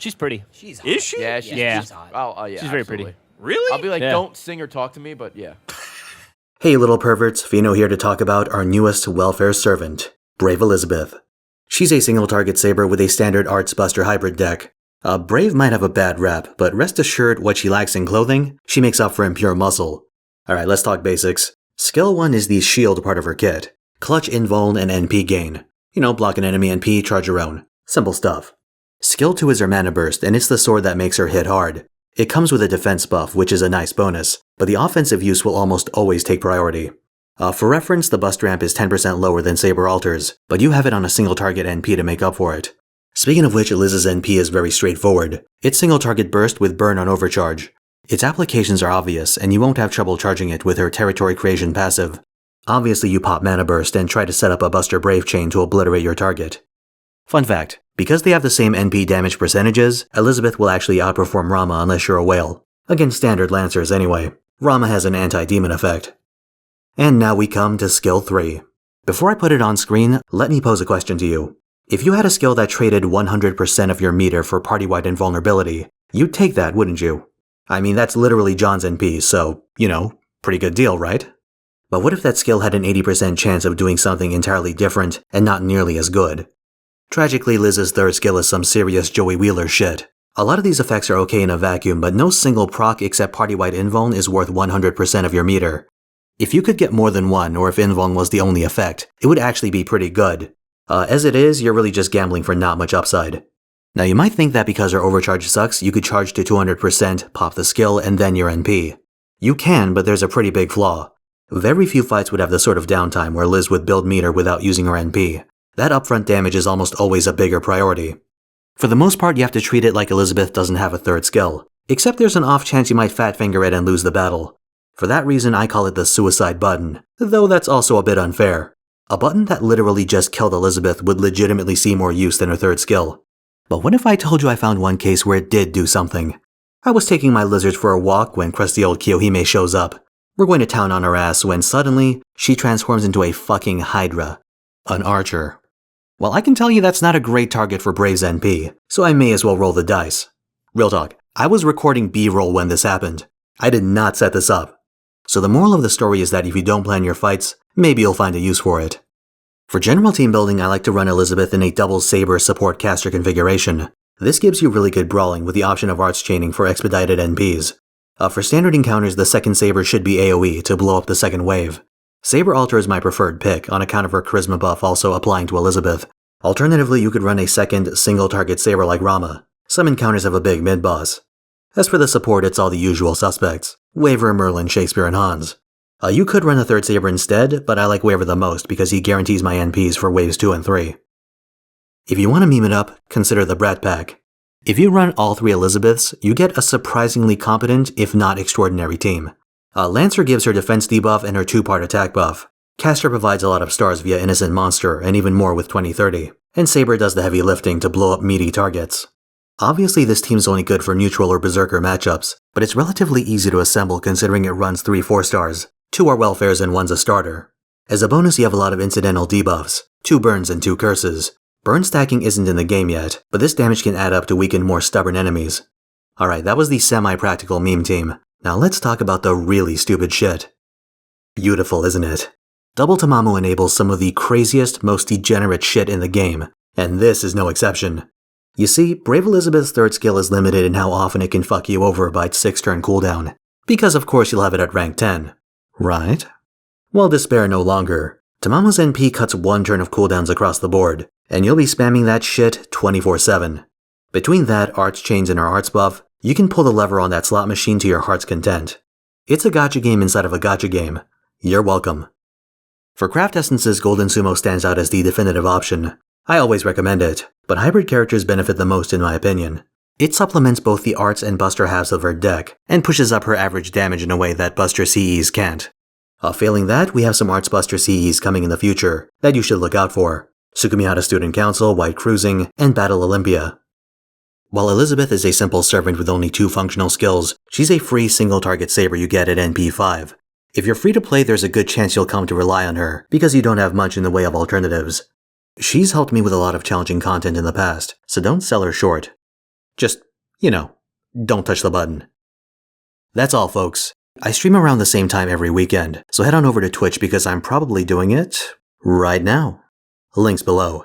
She's pretty. She's hot. Is she? Yeah, She's hot. Oh, yeah. She's very absolutely. pretty. Really? I'll be like, Yeah. don't sing or talk to me, but yeah. Hey little perverts, Fino here to talk about our newest welfare servant, Brave Elizabeth. She's a single target saber with a standard Arts Buster hybrid deck. Brave might have a bad rap, but rest assured what she lacks in clothing, she makes up for in pure muscle. Alright, let's talk basics. Skill 1 is the shield part of her kit. Clutch, invuln, and NP gain. You know, block an enemy NP, charge your own. Simple stuff. Skill 2 is her mana burst, and it's the sword that makes her hit hard. It comes with a defense buff, which is a nice bonus, but the offensive use will almost always take priority. For reference, the bust ramp is 10% lower than Saber Altars, but you have it on a single target NP to make up for it. Speaking of which, Liz's NP is very straightforward. It's single target burst with burn on overcharge. Its applications are obvious, and you won't have trouble charging it with her territory creation passive. Obviously you pop mana burst and try to set up a Buster Brave chain to obliterate your target. Fun fact, because they have the same NP damage percentages, Elizabeth will actually outperform Rama unless you're a whale. Against standard Lancers anyway. Rama has an anti-demon effect. And now we come to skill 3. Before I put it on screen, let me pose a question to you. If you had a skill that traded 100% of your meter for party-wide invulnerability, you'd take that, wouldn't you? I mean, that's literally John's NP, so, you know, pretty good deal, right? But what if that skill had an 80% chance of doing something entirely different and not nearly as good? Tragically, Liz's third skill is some serious Joey Wheeler shit. A lot of these effects are okay in a vacuum, but no single proc except party-wide invuln is worth 100% of your meter. If you could get more than one, or if invuln was the only effect, it would actually be pretty good. As it is, you're really just gambling for not much upside. Now you might think that because her overcharge sucks, you could charge to 200%, pop the skill, and then your NP. You can, but there's a pretty big flaw. Very few fights would have the sort of downtime where Liz would build meter without using her NP. That upfront damage is almost always a bigger priority. For the most part, you have to treat it like Elizabeth doesn't have a third skill. Except there's an off chance you might fat finger it and lose the battle. For that reason, I call it the suicide button, though that's also a bit unfair. A button that literally just killed Elizabeth would legitimately see more use than her third skill. But what if I told you I found one case where it did do something? I was taking my lizards for a walk when crusty old Kiyohime shows up. We're going to town on her ass when suddenly, she transforms into a fucking Hydra. An archer. Well, I can tell you that's not a great target for Brave's NP, so I may as well roll the dice. Real talk, I was recording B-roll when this happened. I did not set this up. So the moral of the story is that if you don't plan your fights, maybe you'll find a use for it. For general team building, I like to run Elizabeth in a double saber support caster configuration. This gives you really good brawling with the option of arts chaining for expedited NPs. For standard encounters, the second saber should be AoE to blow up the second wave. Saber Alter is my preferred pick, on account of her charisma buff also applying to Elizabeth. Alternatively, you could run a second, single-target saber like Rama. Some encounters have a big mid-boss. As for the support, it's all the usual suspects. Waver, Merlin, Shakespeare, and Hans. You could run a third saber instead, but I like Waver the most because he guarantees my NPs for waves 2 and 3. If you want to meme it up, consider the Brat Pack. If you run all 3 Elizabeths, you get a surprisingly competent, if not extraordinary team. Lancer gives her defense debuff and her 2-part attack buff. Caster provides a lot of stars via Innocent Monster, and even more with 2030. And Saber does the heavy lifting to blow up meaty targets. Obviously this team's only good for neutral or berserker matchups, but it's relatively easy to assemble considering it runs 3 4-stars. 2 are welfares and 1's a starter. As a bonus you have a lot of incidental debuffs, 2 burns and 2 curses. Burn stacking isn't in the game yet, but this damage can add up to weaken more stubborn enemies. Alright, that was the semi-practical meme team. Now let's talk about the really stupid shit. Beautiful, isn't it? Double Tamamo enables some of the craziest, most degenerate shit in the game, and this is no exception. You see, Brave Elizabeth's third skill is limited in how often it can fuck you over by its 6-turn cooldown, because of course you'll have it at rank 10. Right? Well, despair no longer. Tamamo's NP cuts 1 turn of cooldowns across the board, and you'll be spamming that shit 24/7. Between that, arts chains, and her arts buff, you can pull the lever on that slot machine to your heart's content. It's a gacha game inside of a gacha game. You're welcome. For craft essences, Golden Sumo stands out as the definitive option. I always recommend it, but hybrid characters benefit the most in my opinion. It supplements both the arts and buster halves of her deck, and pushes up her average damage in a way that buster CEs can't. Failing that, we have some arts buster CEs coming in the future that you should look out for. Sukumihara Student Council, White Cruising, and Battle Olympia. While Elizabeth is a simple servant with only 2 functional skills, she's a free single-target saber you get at NP5. If you're free to play, there's a good chance you'll come to rely on her, because you don't have much in the way of alternatives. She's helped me with a lot of challenging content in the past, so don't sell her short. Just, don't touch the button. That's all, folks. I stream around the same time every weekend, so head on over to Twitch because I'm probably doing it right now. Links below.